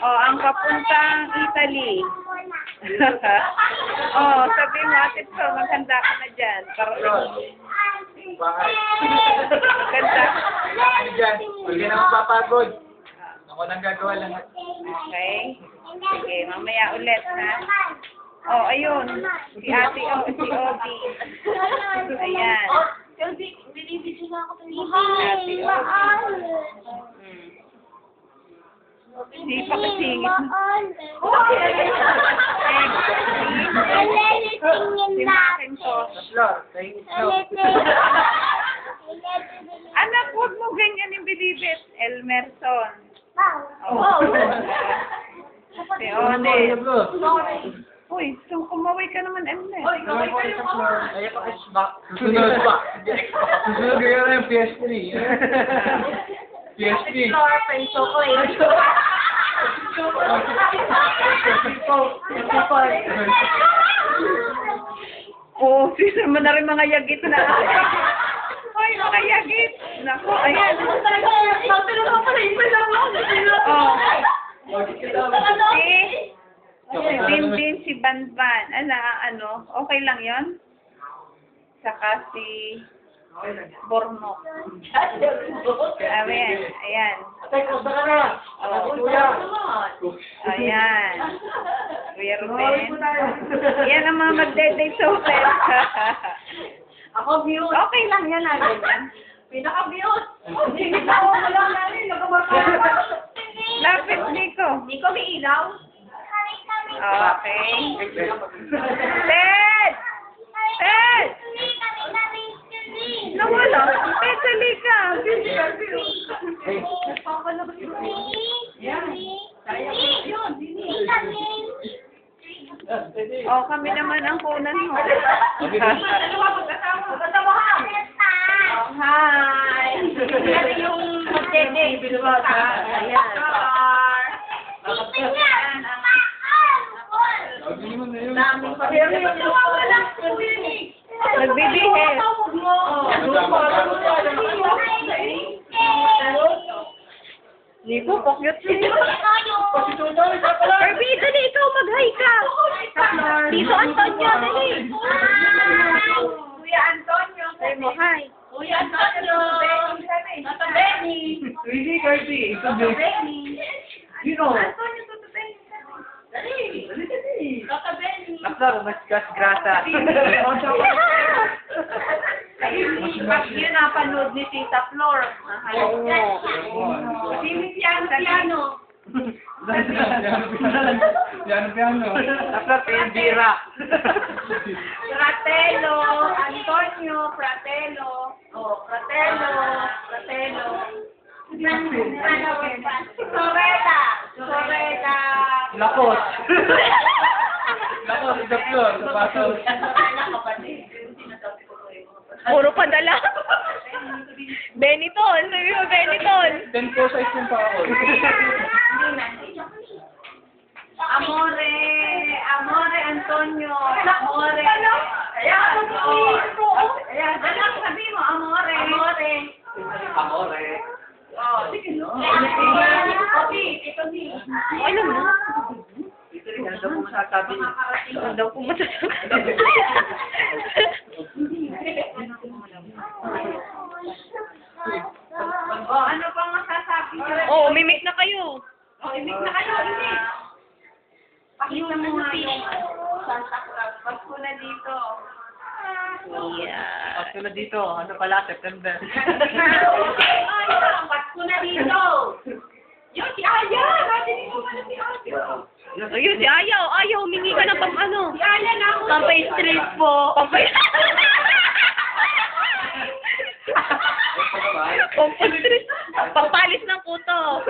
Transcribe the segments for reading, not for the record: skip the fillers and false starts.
Oh, ang papuntang Italy. Oh, sabi mo, Ate Flor, maghanda ka na dyan. Bahay. Ganda. Diyan. Huwag ka na mapapagod. Ako nang gagawa lahat. Okay. Sige, mamaya ulit, ha? Oh, ayun. Si Ate O, si Obi. Ayan. Ate Ate Obi. Hindi pa kasingit. Flor, tahimik na. Anak, huwag mo ganyan yung bilibit. Elmerson. Si One. Uy, kumaway ka naman, Elmer. Susunod ba? Susunod ka na yung PS3. PS3. Oo, sino mo na rin mga yagit na. Hoy, mga yagit. Naku, ayan. Oh. Si Bin, si Banban. Ano, okay lang yon? Saka si Bornok. Ayan, ayan. Ayan. Kuya Ruben. Yan ang mga magde-date sa hotel. Ako mute. Okay lang yan, ganyan. Pinaka-mute. Hindi ako wala namin. Lapit, Nico. Nico, may ilaw? Okay. Ted! Ted! Nawala. Ted, sali ka. Oh, kami naman ang kunan mo. Oh, hi! Yan yung mag-date. Ayan. Daming Nagbibihis. Nico, pakyot siya. Kirby, dali, ikaw mag-hi ka. Dito, Antonio, dali. Kuya Antonio. Say mo, hi. Kuya Antonio. Tata Benny. Hindi, Kirby. Ito, Benny. Sino? Antonio, Tata Benny. Dali. Tata Benny. Naklar, mas grasa. Pag yun napanood ni Tita Flor. Piano. Piano. Naklar, Bira. Fratello. Antonio. Fratello. Oh, Fratello. Sorella. Lakot. Lakot, ito Flor. Lapasok. Puro padala. Benitol. Sabi mo, Benitol. 10 po size yung pa ako. Amore, Antonio. Amore. Ayan, anak, sabi mo, amore. Amore. Oh, sige, no? Ito ni. Alam mo? Ito rin, ano daw masasabi? Ano daw kung masasabi? Oh, ano pang masasabi niyo? Oo, mimik na kayo. Oh, imik na kayo, imik. Pakita mo nga yung Santa Claus. Pasko na dito. Yeah. Pasko na dito. Ano pala? September. Pasko na dito. Yun, si Aya. Natin mo na si Aya. Ayun, si Ayaw. Ayaw, humingi ka ng pang ano. Si Aya na ako. Pampay street po. Pampay street. Pampalis ng puto.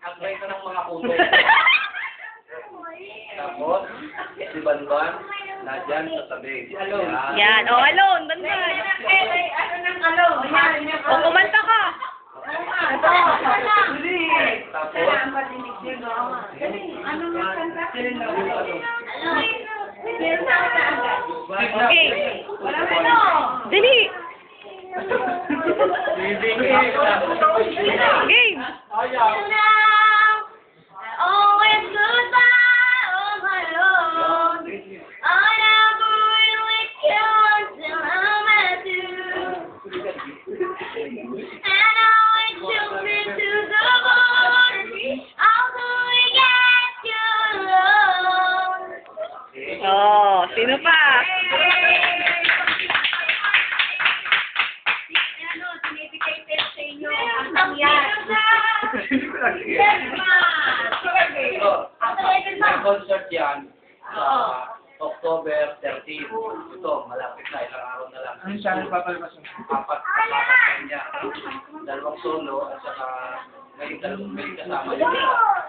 Agbay ka ng mga puto. Tapos, si Banban, na dyan sa tabi. Yan. O, alone. Banban. Ano nang alo? O, kumanta ka. Tapos, Ano na kanta? Okay. Dali. Game. Sino pa? Ano, sinibigay test sa inyo. Ang yan. May concert yan sa October 13. Ito, malapit na, ilang araw na lang. Anong channel papalabas mo? Apat na kakatayin niya. Dalawang solo at saka may kasama niya.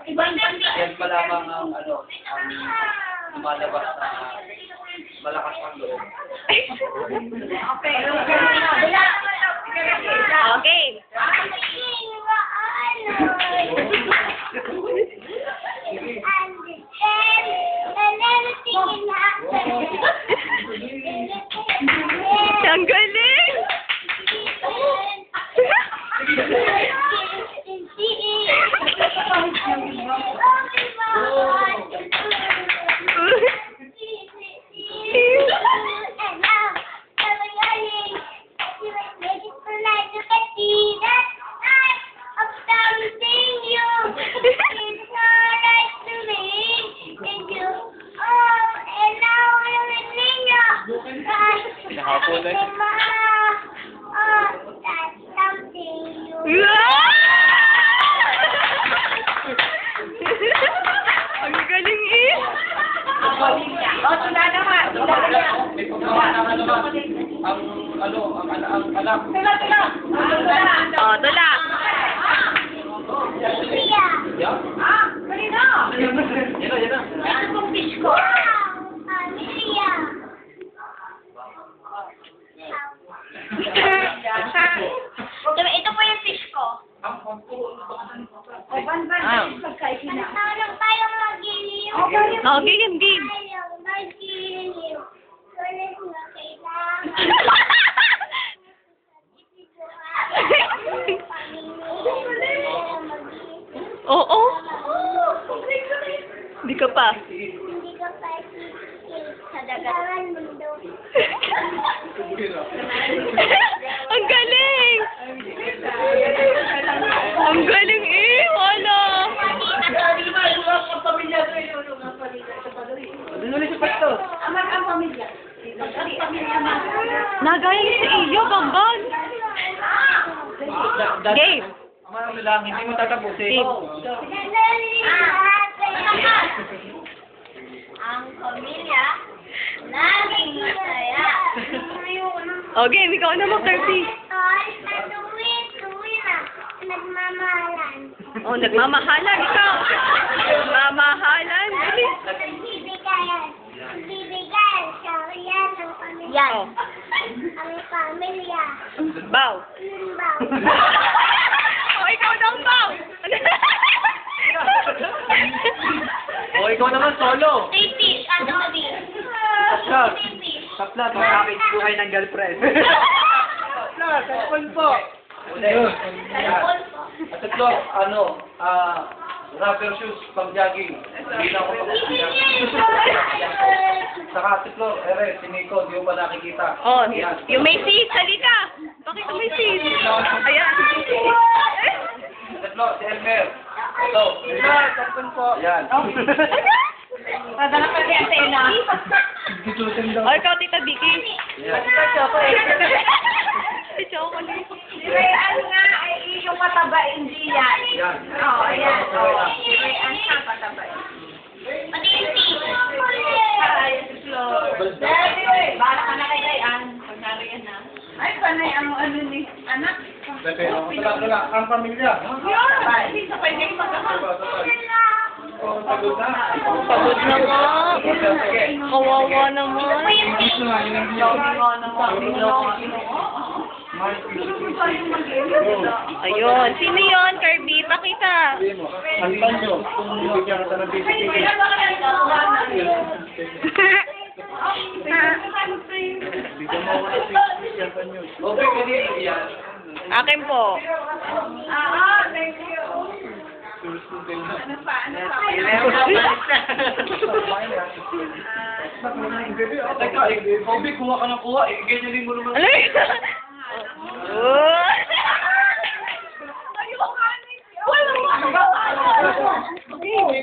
Yan pa lamang ang lumalabas na malakas ang loob. Okay. Ang galing! Ang galing eh! Tula naman. May pagkawa ng ang anak. Oh, tula. Yan? Kanino? Yan na. Ano pong fish ko? Ito po yung fish ko. O, ban-ban. Pagkain na. Okay, game, game. Oo. Hindi ka pa. Ang galing! Ang galing eh! Wala! Doon ulit si Pastor. Ang pamilya. Nagaling sa iyo, Bambang! Game! Ang lang, hindi mo tatapusin. Game. Ang pamilya, laging masaya. O, game. Ikaw naman, Kirby. Nagmamahalan. O, nagmamahalan. Ikaw. Nagmamahalan. Bilis. Bibigayan. Bibigayan. Kaya ng pamilya. O. Ang pamilya. Bow. Limbaw. O, ikaw daw, bow. O, ikaw naman solo. Fish, ano di? Pastor. Saplat, makakit buhay ng girlfriend. Saplat, sapon po. Ayun. At ito, rubber shoes, pang jogging. Hindi na ako pag-jogging. Saka si Flor, si Nico, di mo ba nakikita? O, Yan. yung may seat. Halika. Bakit yung may seat? Ayan. Si Flor, si Elmer. Ito. Saplat, sapon po. Yan. Padala ka kay Atena. O, ikaw, Tita Vicky. Yan. Si Chocolate. Ano nga, ay yung mataba, hindi yan. Yan. Oo, ayan. Ang siya mataba. Pati yung fish. Ay, Flo. Bahala ka na kay Dayan. Pag nariyan na. Ay, panay ang ano ni anak. Tala, ang pamilya. Hindi sa pwede yung Pagod na. Pagod na nga. Kawawa naman. Ayun. Sino yun, Kirby? Pakita. Halikan nyo. Kung bibigyan ka ng bibigyan. Bigyan mo ako ng bibigyan nyo. Okay, kanino yan? Akin po. Thank you. Ano pa? Teka, Kobe, kuha ka ng kuha. Ganyanin mo naman. Ano yun? Oh.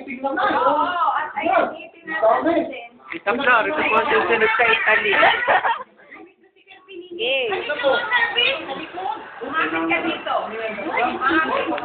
Tingnan mo. At ayun, itin natin. Tita Flor, ito po ang susunod sa Italy. Game. Halika mo, Carvin. Halika mo. Umapit ka dito.